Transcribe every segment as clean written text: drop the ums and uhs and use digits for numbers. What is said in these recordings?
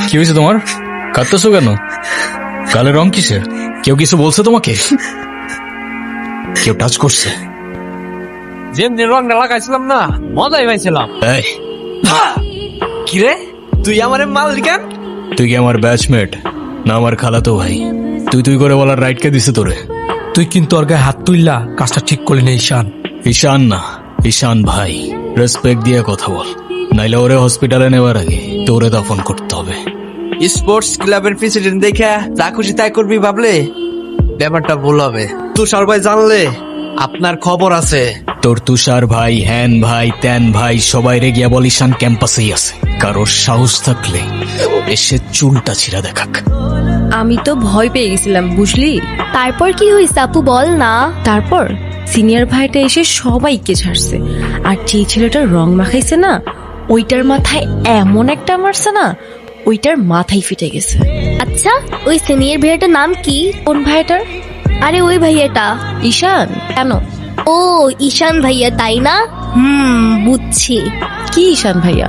কি হয়েছে তোমার? কাঁদতেছো কেন? গালের রং কিসের? কেউ কিছু বলছে তোমাকে? কেউ টাচ করছে? যেমনি রংটা লাগাইছিলাম না, মজাই পাইছিলাম। এই, কিরে, তুই আমার মালিক কেন? তুই কি আমার ব্যাচমেট না আমার খালাতো ভাই? তুই করে বলার রাইট কে দিছে তোরে? তুই কিন্তু ওর গায়ে হাত তুললা, কাজটা ঠিক করলি না ঈশান। ঈশান না, ঈশান ভাই। রেসপেক্ট দিয়ে কথা বল, নাইলে ওরে হসপিটালে নেওয়ার আগে তোরে দাফন করতে হবে। স্পোর্টস ক্লাবের প্রেসিডেন্ট দেখে যা খুশি তাই করবি ভাবলে ব্যাপারটা ভুল হবে। তুষার ভাই জানলে আপনার খবর আছে। তোর তুষার ভাই, হ্যান ভাই, ত্যান ভাই সবাই রে গিয়া বল ঈশান ক্যাম্পাসেই আছে। কারোর সাহস থাকলে এসে চুলটা ছিঁড়া দেখাক। আমি তো ভয় পেয়ে গেছিলাম, বুঝলি? তারপর কি হয়েছে আপু, বল না। তারপর সিনিয়র ভাইটা এসে সবাইকে ছাড়ছে, আর যে ছেলেটার রং মাখাইছে না, ওইটার মাথায় এমন একটা মারছে না, ওইটার মাথায় ফিটে গেছে। আচ্ছা, ওই সিনিয়র ভাইয়াটার নাম কি? কোন ভাইটার? আরে ওই ভাইয়াটা। ঈশান। কেন? ও ঈশান ভাইয়া, তাই না? বুঝছি। কি ঈশান ভাইয়া?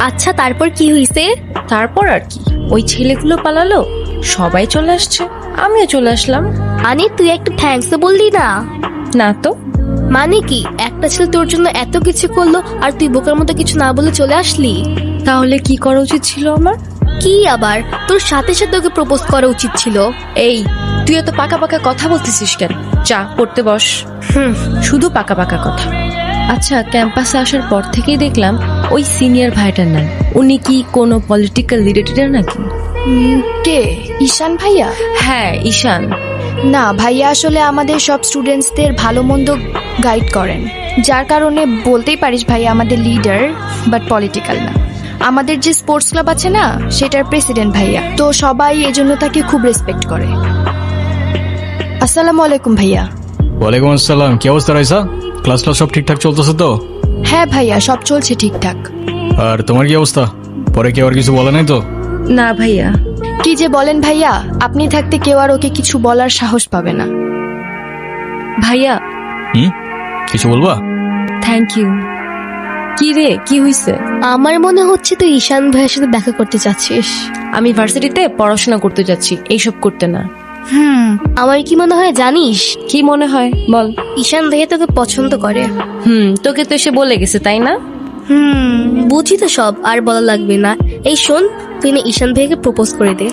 আচ্ছা, তারপর কি হয়েছে? তারপর আর কি, ওই ছেলেগুলো পালালো, সবাই চলে আসছে, আমিও চলে আসলাম। আরে তুই একটা থ্যাঙ্কস বললি না? না তো। মানে কি, একটা ছেলে তোর জন্য এত কিছু করলো আর তুই বোকার মতো কিছু না বলে চলে আসলি? তাহলে কি করা উচিত ছিল আমার? কি আবার, তোর সাথে সাথে ওকে প্রপোজ করা উচিত ছিল। এই, তুই এত পাকা পাকা কথা বলতেছিস কেন? চা পড়তে বস। শুধু পাকা পাকা কথা। আচ্ছা, ক্যাম্পাসে আসার পর থেকেই দেখলাম ওই সিনিয়র ভাইটার নাম। উনি কি কোনো পলিটিক্যাল রিলেটেড নাকি? কে? ঈশান ভাইয়া? হ্যাঁ, ঈশান। না ভাইয়া, আসলে আমাদের সব স্টুডেন্টসদের ভালো মন্দ গাইড করেন, যার কারণে বলতেই পারিস ভাইয়া আমাদের লিডার, বাট পলিটিক্যাল না। আমাদের যে স্পোর্টস ক্লাব আছে না, সেটার প্রেসিডেন্ট ভাইয়া, তো সবাই এজন্য তাকে খুব রেসপেক্ট করে। আসসালামু আলাইকুম ভাইয়া। ওয়ালাইকুম আসসালাম। কি অবস্থা রাইসা? ক্লাস সব ঠিকঠাক চলতেছে তো? হ্যাঁ ভাইয়া, সব চলছে ঠিকঠাক। আর তোমার কি অবস্থা? পরে কেউ আর কিছু বলে নাই তো? না ভাইয়া। কি যে বলেন ভাইয়া, আপনি থাকতে কেউ আর ওকে কিছু বলার সাহস পাবে না। ভাইয়া। কিছু বলবা? Thank you. কি রে, কি হইছে? আমার মনে হচ্ছে তুই ঈশান ভাইয়ের সাথে দেখা করতে চাচ্ছিস। আমি ভার্সিটিতে পড়াশোনা করতে যাচ্ছি, এইসব করতে না। আমার কি মনে হয় জানিস? কি মনে হয় বল। ঈশান ভাইয়া তোকে পছন্দ করে। তোকে তো এসে বলে গেছে, তাই না? বুঝি তো সব, আর বলা লাগবে না। এই শোন, তুই না ঈশান ভাইয়াকে প্রপোজ করে দে।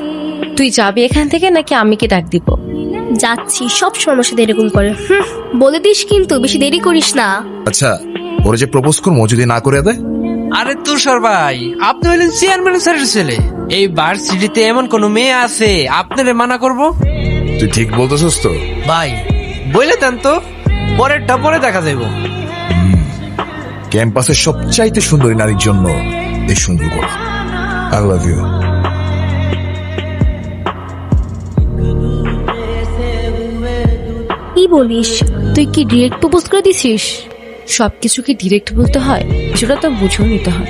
তুই যাবি এখান থেকে নাকি আমি কি ডাক দিব? যাচ্ছি, সব সমস্যা এরকম করে। বলে দিস কিন্তু, বেশি দেরি করিস না। আচ্ছা, ওরা যে প্রপোজ করবো যদি না করে দেয়? আরে তুষার ভাই, আপনি হলেন চেয়ারম্যান স্যারের ছেলে। এই ভার্সিটিতে এমন কোন মেয়ে আছে আপনারে মানা করব? তুই ঠিক বলতেছিস তো? ভাই বলে দেন তো, পরেরটা পরে দেখা যাইব। ক্যাম্পাসের সবচাইতে সুন্দরী নারীর জন্য এই সুন্দর করা। I love you. কি বলিস? তুই কি ডিরেক্ট প্রপোজ করে দিছিস? সবকিছু কি ডিরেক্ট বলতে হয়? কিছুটা তো বুঝেও নিতে হয়।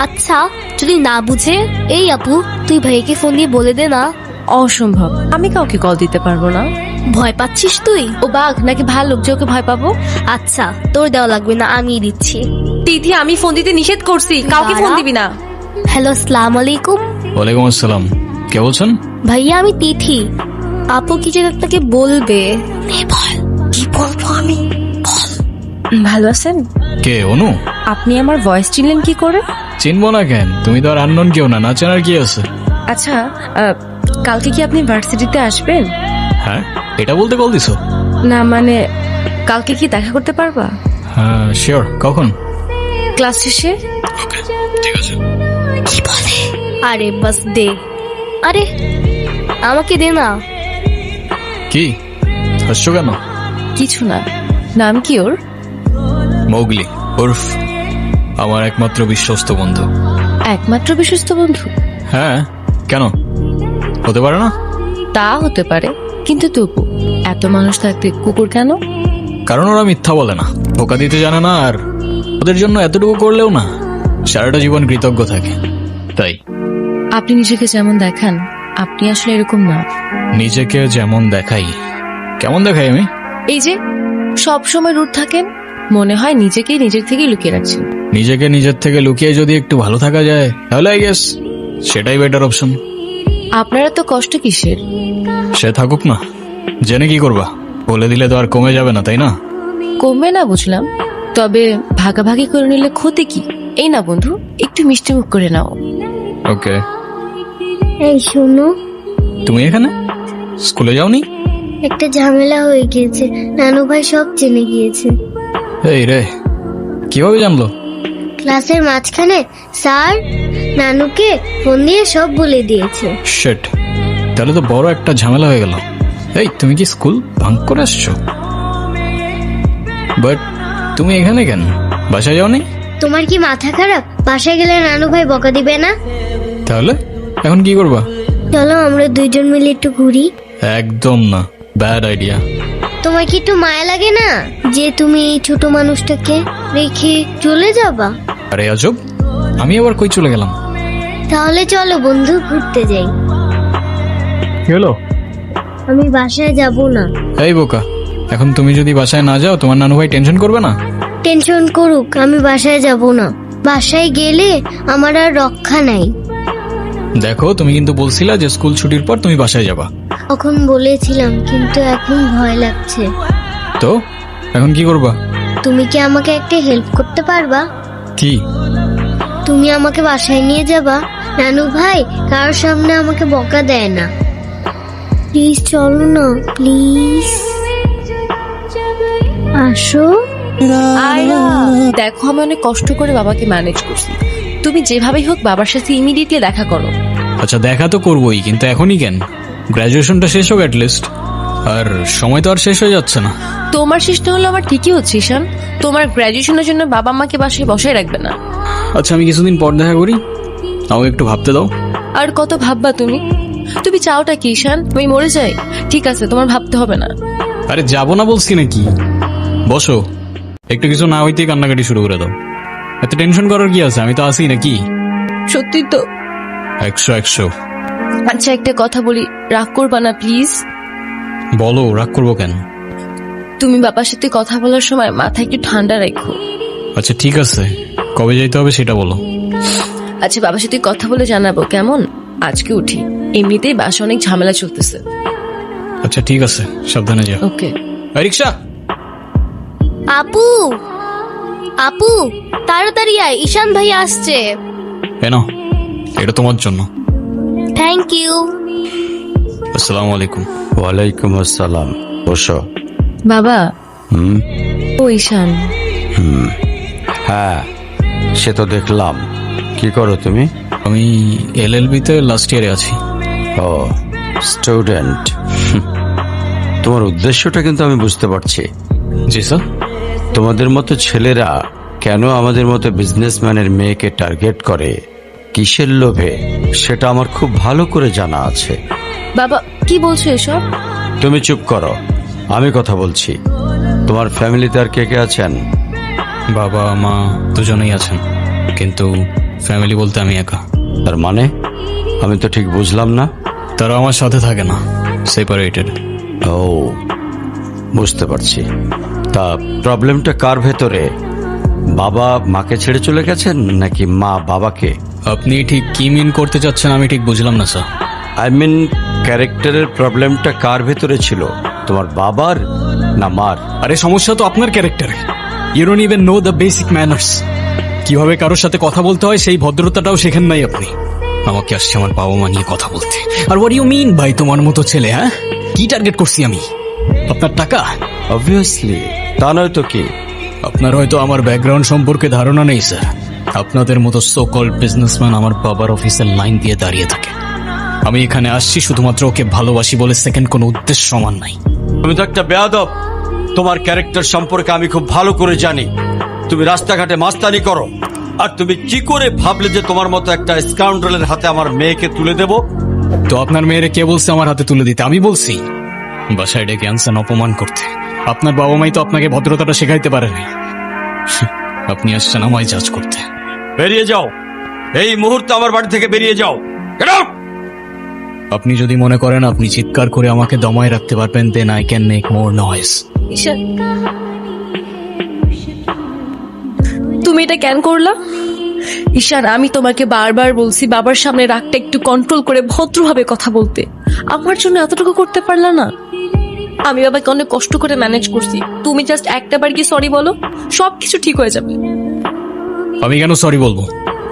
আচ্ছা, যদি না বুঝে, এই আপু তুই ভাইকে ফোন দিয়ে বলে দে না। অসম্ভব, আমি কাউকে কল দিতে পারবো না। ভয় পাচ্ছিস তুই? ও বাঘ নাকি ভালুক যে ওকে ভয় পাবো? আচ্ছা, তোর দেওয়া লাগবে না, আমি দিচ্ছি। তিথি, আমি ফোন দিতে নিষেধ করছি, কাউকে ফোন দিবি না। হ্যালো, আসসালামু আলাইকুম। ওয়ালাইকুম আসসালাম। কে বলছেন? ভাইয়া, আমি তিথি। আপু কি যেন আপনাকে বলবে। বল, কি বলবো আমি? বল। ভালো আছেন? কে? অনু? আপনি আমার ভয়েস চিনলেন কি করে? চিনবো না কেন? তুমি তো আর আননোন কেউ না, না চেনার কি আছে? আচ্ছা, কালকে কি আপনি ভার্সিটিতে আসবেন? হ্যাঁ, এটা বলতে কল দিছো? না মানে, কালকে কি দেখা করতে পারবা? হ্যাঁ শিওর। কখন? ক্লাস শেষে। ওকে, ঠিক আছে। কি বলে? আরে বাস দে। আরে আমাকে দে না। কি হাসছো কেন? কিছু না। নাম কি ওর? মৌগলি, উর্ফ আমার একমাত্র বিশ্বস্ত বন্ধু। একমাত্র বিশ্বস্ত বন্ধু? হ্যাঁ, কেন হতে পারে না? তা হতে পারে, কিন্তু তবু এত মানুষ থাকতে কুকুর কেন? কারণ ওরা মিথ্যা বলে না, ধোকা দিতে জানে না, আর ওদের জন্য এতটুকু করলেও না সারাটা জীবন কৃতজ্ঞ থাকে, তাই। আপনি নিজেকে যেমন দেখান, আপনি আসলে এরকম না। নিজেকে যেমন দেখাই? কেমন দেখাই আমি? এই যে সব সময় রুট থাকেন, মনে হয় নিজেকেই নিজের থেকে লুকিয়ে রাখছেন। নিজেকে নিজের থেকে লুকিয়ে যদি একটু ভালো থাকা যায় তাহলে আই গেস সেটাই বেটার অপশন। আপনারা তো কষ্ট কিসের? সে থাকুক না, জেনে কি করবা? বলে দিলে তো আর কমে যাবে না, তাই না? কমবে না বুঝলাম, তবে ভাগাভাগি করে নিলে ক্ষতি কি? এই না বন্ধু, একটু মিষ্টি মুখ করে নাও। ওকে। এই শোনো, তুমি এখানে স্কুলে যাওনি? একটা ঝামেলা হয়ে গিয়েছে, নানু ভাই সব জেনে গিয়েছে। এই রে, কিভাবে জানলো? ক্লাসের মাঝখানে স্যার নানুকে ফোন দিয়ে সব বলে দিয়েছে। শিট, তাহলে তো বড় একটা ঝামেলা হয়ে গেল। এই তুমি কি স্কুল ভাঙ করে আসছো? বাট তুমি এখানে কেন? বাসায় যাওনি? তোমার কি মাথা খারাপ? বাসায় গেলে নানু ভাই বকা দিবে না? তাহলে এখন কি করবা? চলো আমরা দুইজন মিলে একটু ঘুরি। একদম না, ব্যাড আইডিয়া। তোমার কি একটু মায়া লাগে না যে তুমি এই ছোট মানুষটাকে রেখে চলে যাবা? আরে আজব, আমি আবার কই চলে গেলাম? তাহলে চলো বন্ধু ঘুরতে যাই। কি হলো? আমি বাসায় যাব না। এই বোকা, এখন তুমি যদি বাসায় না যাও তোমার নানু ভাই টেনশন করবে না? টেনশন করুক, আমি বাসায় যাব না। বাসায় গেলে আমার আর রক্ষা নাই। দেখো, তুমি কিন্তু বলছিলা যে স্কুল ছুটির পর তুমি বাসায় যাবা। তখন বলেছিলাম, কিন্তু এখন ভয় লাগছে। তো এখন কি করবা? তুমি কি আমাকে একটা হেল্প করতে পারবা? কি? তুমি আমাকে বাসায় নিয়ে যাবা? নানু ভাই কারোর সামনে আমাকে বকা দেয় না। প্লিজ চলো না, প্লিজ আসো। আয়রা, দেখো আমি অনেক কষ্ট করে বাবাকে ম্যানেজ করছি, তুমি যেভাবেই হোক বাবার সাথে ইমিডিয়েটলি দেখা করো। আচ্ছা দেখা তো করবোই, কিন্তু এখনই কেন? গ্রাজুয়েশনটা শেষ হোক অ্যাটলিস্ট। আর সময় তো আর শেষ হয়ে যাচ্ছে না। তোমার চেষ্টা হলো আমার ঠিকই হচ্ছে ঈশান, তোমার গ্র্যাজুয়েশনের জন্য বাবা মাকে বাসায় বসায় রাখবে না। আচ্ছা আমি কিছুদিন পর দেখা করি, আমাকে একটু ভাবতে দাও। আর কত ভাববা তুমি? তুমি চাওটা কি ঈশান? আমি মরে যাই? ঠিক আছে, তোমার ভাবতে হবে না। আরে যাবো না বলছি নাকি? বসো, একটু কিছু না হইতেই কান্নাকাটি শুরু করে দাও। এত টেনশন করার কি আছে? আমি তো আসি নাকি? সত্যি তো? 100। আচ্ছা একটা কথা বলি, রাগ করবা না প্লিজ? বলো, রাগ করবো কেন? তুমি বাবার সাথে কথা বলার সময় মাথা একটু ঠান্ডা রাখো। আচ্ছা ঠিক আছে, কবে যাইতে হবে সেটা বলো। আচ্ছা বাবার সাথে কথা বলে জানাবো, কেমন? আজকে উঠি, এমনিতেই বাসা অনেক ঝামেলা চলতেছে। আচ্ছা ঠিক আছে, সাবধানে যাও। ওকে। রিক্সা। আপু, আপু তাড়াতাড়ি আয়, ঈশান ভাই আসছে। নাও, এটা তোমার জন্য। Thank you. আসসালামু আলাইকুম। ওয়ালাইকুম আসসালাম। বসো। বাবা। হুম। ও ঈশান। হ্যাঁ, সে তো দেখলাম। কি করো তুমি? আমি LLB-তে লাস্ট ইয়ারে আছি। ও, স্টুডেন্ট। তোমার উদ্দেশ্যটা কিন্তু আমি বুঝতে পারছি। জি স্যার। তোমাদের মতো ছেলেরা কেন আমাদের মতো বিজনেসম্যানের মেয়েকে টার্গেট করে, কিসের লোভে, সেটা আমার খুব ভালো করে জানা আছে। বাবা কি বলছো এসব? তুমি চুপ করো, আমি কথা বলছি। তোমার ফ্যামিলিতে আর কে কে আছেন? বাবা মা দুজনেই আছেন, কিন্তু ফ্যামিলি বলতে আমি একা। তার মানে আমি তো ঠিক বুঝলাম না। তারা আমার সাথে থাকে না, সেপারেটেড। ও, বুঝতে পারছি। তা প্রবলেমটা কার ভেতরে? বাবা মাকে ছেড়ে চলে গেছেন নাকি মা বাবাকে? আপনি ঠিক কি মিন করতে চাচ্ছেন আমি ঠিক বুঝলাম না স্যার। আই মিন ক্যারেক্টারের প্রবলেমটা কার ভেতরে ছিল, তোমার বাবার না মার? আরে সমস্যা তো আপনার ক্যারেক্টারে। You don't even know the basic manners. কিভাবে কারোর সাথে কথা বলতে হয় সেই ভদ্রতাটাও শেখেন নাই আপনি। আমাকে আসছে আমার বাবা মা নিয়ে কথা বলতে। আর হোয়াট ইউ মিন ভাই তোমার মতো ছেলে? হ্যাঁ, কি টার্গেট করছি আমি? আপনার টাকা? অবভিয়াসলি, তা নয় তো কি? আপনার হয়তো আমার ব্যাকগ্রাউন্ড সম্পর্কে ধারণা নেই স্যার। আপনাদের মতো সো কল্ড বিজনেসম্যান আমার বাবার অফিসের লাইন দিয়ে দাঁড়িয়ে থাকে। আমি এখানে আসছি শুধুমাত্র ওকে ভালোবাসি বলে, সেকেন্ড কোনো উদ্দেশ্য সমান নাই। তুমি তো একটা বেয়াদব। তোমার ক্যারেক্টার সম্পর্কে আমি খুব ভালো করে জানি। তুমি রাস্তাঘাটে মাস্তানি করো, আর তুমি কি করে ভাবলে যে তোমার মতো একটা স্কাউন্ডারের হাতে আমার মেয়েকে তুলে দেব? তো আপনার মেয়েরে কে বলছে আমার হাতে তুলে দিতে? আমি বলছি। বাসায় ডেকে আনছেন অপমান করতে। আপনার বাবা মাই তো আপনাকে ভদ্রতাটা শেখাইতে পারেনি। আপনি আসছেন আমায় জাজ করতে। বেরিয়ে যাও, এই মুহূর্তে আমার বাড়ি থেকে বেরিয়ে যাও। Get out! আপনি যদি মনে করেন আপনি চিৎকার করে আমাকে দমায় রাখতে পারবেন, then I can make more noise. Ishaan তুমি এটা কেন করলা? ঈশান, আমি তোমাকে বারবার বলছি বাবার সামনে রাগটা একটু কন্ট্রোল করে ভদ্রভাবে কথা বলতে। আমার জন্য এতটুকু করতে পারলা না? আমি বাবাকে অনেক কষ্ট করে ম্যানেজ করছি। তুমি জাস্ট একটাবার কি সরি বলো, সবকিছু ঠিক হয়ে যাবে। আমি কেন সরি বলবো?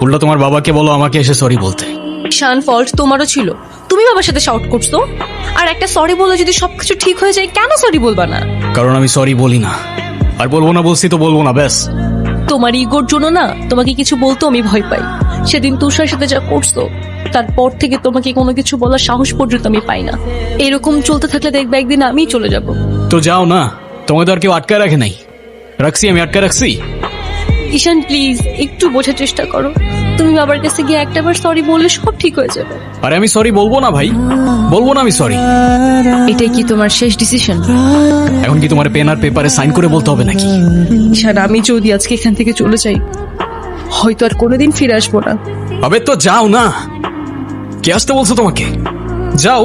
উল্টা তোমার বাবাকে বলো আমাকে এসে সরি বলতে। ঈশান, ফল্ট তোমারও ছিল। তুমি বাবার সাথে শাউট করছো। আর একটা সরি বলে যদি সবকিছু ঠিক হয়ে যায়, কেন সরি বলবা না? কারণ আমি সরি বলি না, আর বলবো না বলছি তো বলবো না, ব্যাস। তোমার ইগোর জন্য না তোমাকে কিছু বলতে আমি ভয় পাই। সেদিন তুষার সাথে যা করছো, তারপর থেকে তোমাকে কোনো কিছু বলার সাহস পর্যন্ত আমি পাই না। এরকম চলতে থাকলে দেখবে একদিন আমিই চলে যাব। তো যাও না, তোমাদের আর কেউ আটকায় রাখে নাই। রাখছি, আমি আটকা রাখছি। ঈশান প্লিজ একটু বোঝার চেষ্টা করো। তুমি বাবার কাছে গিয়ে একটাবার সরি বললে সব ঠিক হয়ে যাবে। আরে আমি সরি বলবো না ভাই, বলবো না আমি সরি। এটাই কি তোমার শেষ ডিসিশন? এখন কি তোমার পেন আর পেপারে সাইন করে বলতে হবে নাকি? ঈশান, আমি যদি আজকে এখান থেকে চলে যাই, হয়তো আর কোনোদিন ফিরে আসবো না। আবে তো যাও না, কে আসতে বলছো তোমাকে? যাও।